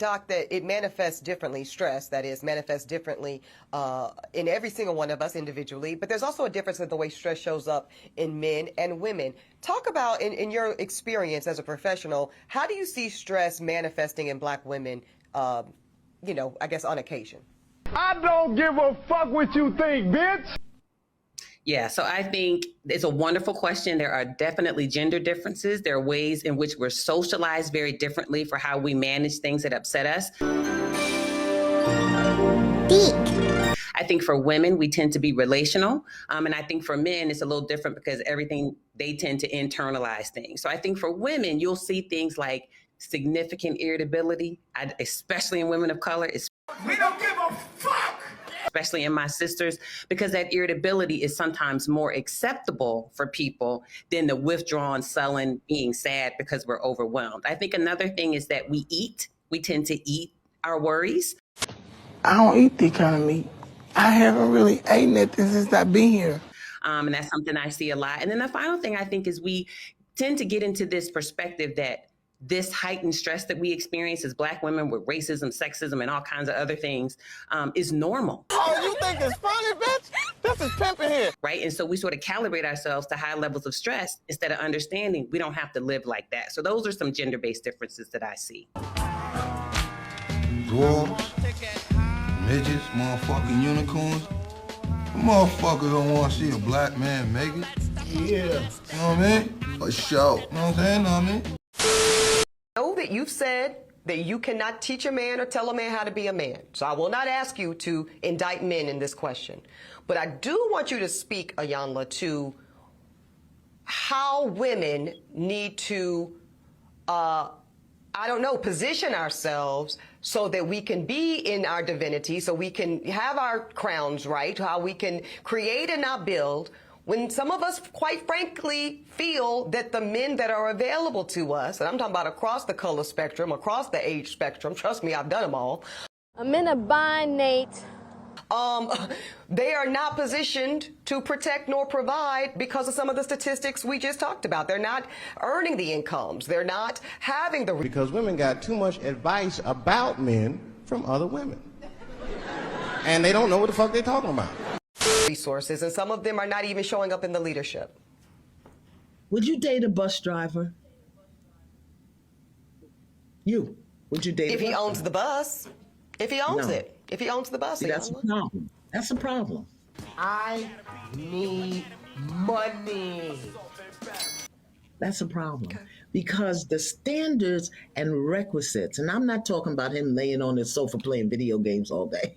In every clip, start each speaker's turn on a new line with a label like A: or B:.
A: Doc, that it manifests differently, stress, that is, manifests differently in every single one of us individually, but there's also a difference in the way stress shows up in men and women. Talk about, in your experience as a professional, how do you see stress manifesting in black women, you know, I guess on occasion?
B: I don't give a fuck what you think, bitch.
C: Yeah, so I think it's a wonderful question. There are definitely gender differences. There are ways in which we're socialized very differently for how we manage things that upset us. I think for women, we tend to be relational. And I think for men, it's a little different because everything, they tend to internalize things. So I think for women, you'll see things like significant irritability, especially in women of color.
B: We don't give a fuck.
C: Especially in my sisters, because that irritability is sometimes more acceptable for people than the withdrawn, sullen, being sad because we're overwhelmed. I think another thing is that we tend to eat our worries.
D: I don't eat that kind of meat. I haven't really eaten it since I've been here.
C: And that's something I see a lot. And then the final thing I think is we tend to get into this perspective that this heightened stress that we experience as black women with racism, sexism, and all kinds of other things is normal.
D: Oh, you think it's funny, bitch? This is pimping here.
C: Right? And so we sort of calibrate ourselves to high levels of stress instead of understanding we don't have to live like that. So those are some gender-based differences that I see.
E: Dwarves, midgets, motherfucking unicorns. Motherfuckers don't want to see a black man make it. Yeah. You know what I mean? For sure. You know what I'm saying? Know what I mean?
A: Know that you've said that you cannot teach a man or tell a man how to be a man. So I will not ask you to indict men in this question. But I do want you to speak, Iyanla, to how women need to, position ourselves so that we can be in our divinity, so we can have our crowns right, how we can create and not build, when some of us, quite frankly, feel that the men that are available to us, and I'm talking about across the color spectrum, across the age spectrum, trust me, I've done them all.
F: Men are binate.
A: They are not positioned to protect nor provide because of some of the statistics we just talked about. They're not earning the incomes. They're not having the...
G: Because women got too much advice about men from other women. And they don't know what the fuck they're talking about.
A: Resources, and some of them are not even showing up in the leadership.
H: Would you date a bus driver? Would you date
A: if he owns the bus? If he owns it. If he owns the bus.
H: See, that's a problem. That's a problem.
D: I need money.
H: That's a problem. Okay. Because the standards and requisites, and I'm not talking about him laying on his sofa playing video games all day.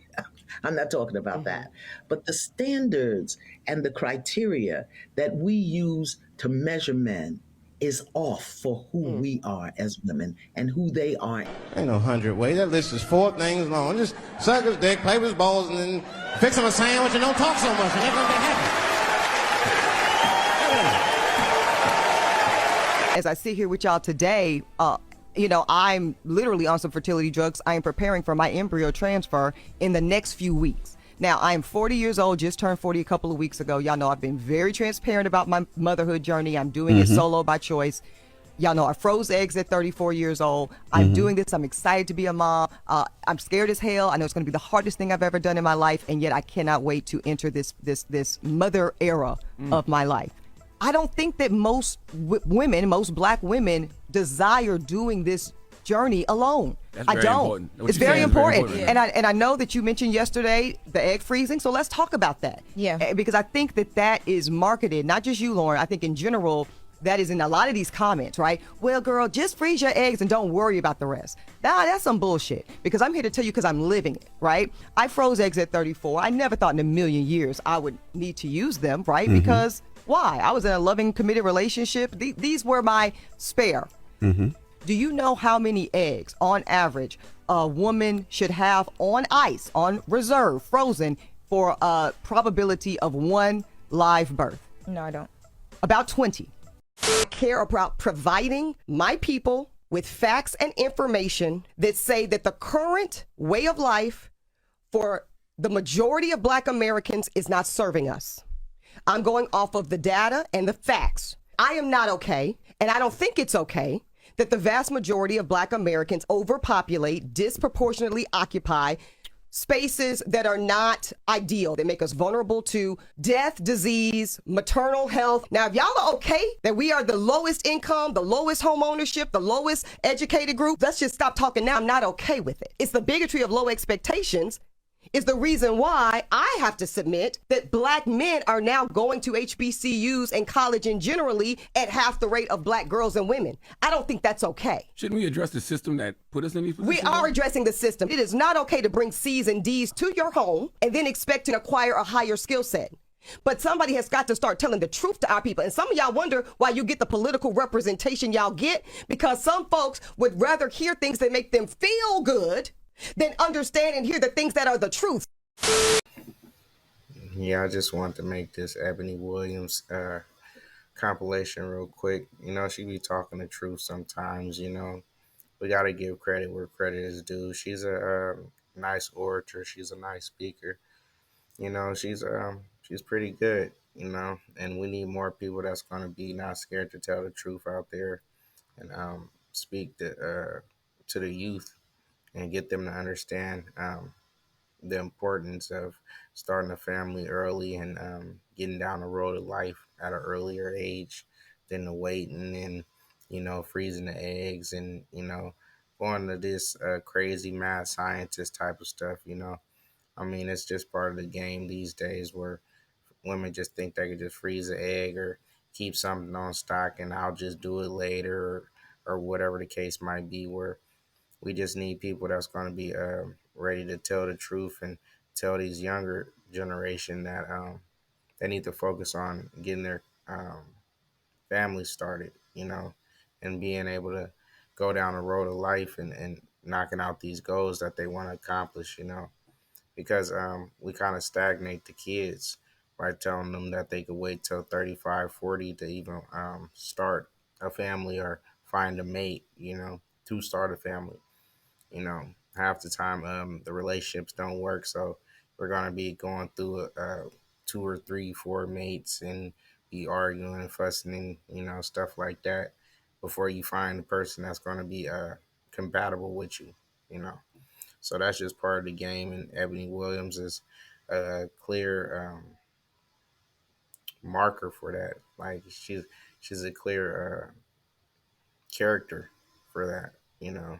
H: I'm not talking about that. But the standards and the criteria that we use to measure men is off for who we are as women and who they are.
G: Ain't no 100 ways. That list is 4 things long. Just suck his dick, play with his balls, and then fix him a sandwich and don't talk so much. And they're gonna be happy.
A: As I sit here with y'all today, you know, I'm literally on some fertility drugs. I am preparing for my embryo transfer in the next few weeks. Now, I am 40 years old, just turned 40 a couple of weeks ago. Y'all know I've been very transparent about my motherhood journey. I'm doing it solo by choice. Y'all know I froze eggs at 34 years old. I'm doing this. I'm excited to be a mom. I'm scared as hell. I know it's going to be the hardest thing I've ever done in my life, and yet I cannot wait to enter this mother era of my life. I don't think that most women, most black women, desire doing this journey alone. I don't. It's very important. Yeah. And I know that you mentioned yesterday the egg freezing, so let's talk about that.
F: Yeah.
A: Because I think that is marketed, not just you, Lauren. I think in general, that is in a lot of these comments, right? Well, girl, just freeze your eggs and don't worry about the rest. That's some bullshit, because I'm here to tell you because I'm living it, right? I froze eggs at 34. I never thought in a million years I would need to use them, right? Because why? I was in a loving, committed relationship. These were my spare. Do you know how many eggs, on average, a woman should have on ice, on reserve, frozen, for a probability of 1 live birth?
F: No, I don't.
A: About 20. I care about providing my people with facts and information that say that the current way of life for the majority of Black Americans is not serving us. I'm going off of the data and the facts. I am not okay, and I don't think it's okay, that the vast majority of Black Americans overpopulate, disproportionately occupy spaces that are not ideal. They make us vulnerable to death, disease, maternal health. Now, if y'all are okay that we are the lowest income, the lowest home ownership, the lowest educated group, let's just stop talking now. I'm not okay with it. It's the bigotry of low expectations is the reason why I have to submit that Black men are now going to HBCUs and college and generally at half the rate of Black girls and women. I don't think that's okay.
I: Shouldn't we address the system that put us in these positions?
A: We are addressing the system. It is not okay to bring C's and D's to your home and then expect to acquire a higher skill set. But somebody has got to start telling the truth to our people. And some of y'all wonder why you get the political representation y'all get, because some folks would rather hear things that make them feel good than understand and hear the things that are the truth.
J: Yeah, I just want to make this Eboni Williams compilation real quick. You know, she be talking the truth sometimes, you know. We got to give credit where credit is due. She's a nice orator. She's a nice speaker. You know, she's pretty good, you know, and we need more people that's going to be not scared to tell the truth out there and speak to the youth and get them to understand the importance of starting a family early and getting down the road of life at an earlier age than the waiting and, you know, freezing the eggs and, you know, going to this crazy mad scientist type of stuff, you know. I mean, it's just part of the game these days where women just think they could just freeze an egg or keep something on stock and I'll just do it later or whatever the case might be, where we just need people that's going to be ready to tell the truth and tell these younger generation that they need to focus on getting their families started, you know, and being able to go down the road of life and knocking out these goals that they want to accomplish, you know, because we kind of stagnate the kids by telling them that they could wait till 35, 40 to even start a family or find a mate, you know, to start a family. You know, half the time the relationships don't work, so we're gonna be going through two or three, four mates and be arguing and fussing and, you know, stuff like that before you find the person that's gonna be compatible with you. You know, so that's just part of the game. And Eboni Williams is a clear marker for that. Like she's a clear character for that. You know,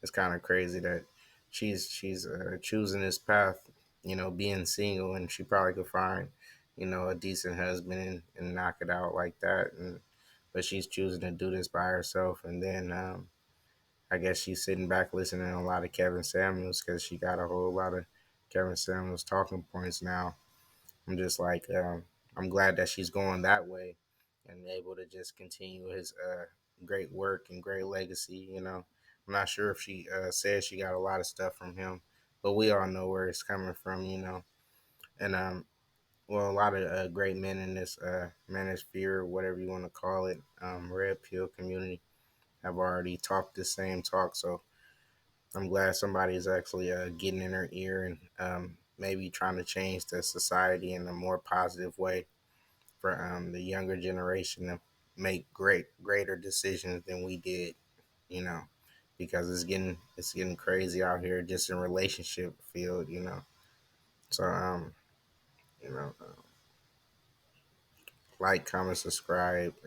J: it's kind of crazy that she's choosing this path, you know, being single, and she probably could find, you know, a decent husband and knock it out like that. And but she's choosing to do this by herself, and then I guess she's sitting back listening to a lot of Kevin Samuels because she got a whole lot of Kevin Samuels talking points now. I'm just like, I'm glad that she's going that way and able to just continue his great work and great legacy. You know, I'm not sure if she says she got a lot of stuff from him, but we all know where it's coming from, you know. And well, a lot of great men in this manosphere, whatever you want to call it, red pill community, have already talked the same talk. So I'm glad somebody is actually getting in her ear and maybe trying to change the society in a more positive way for the younger generation to make greater decisions than we did, you know, because it's getting crazy out here just in relationship field, you know. So you know, like, comment, subscribe.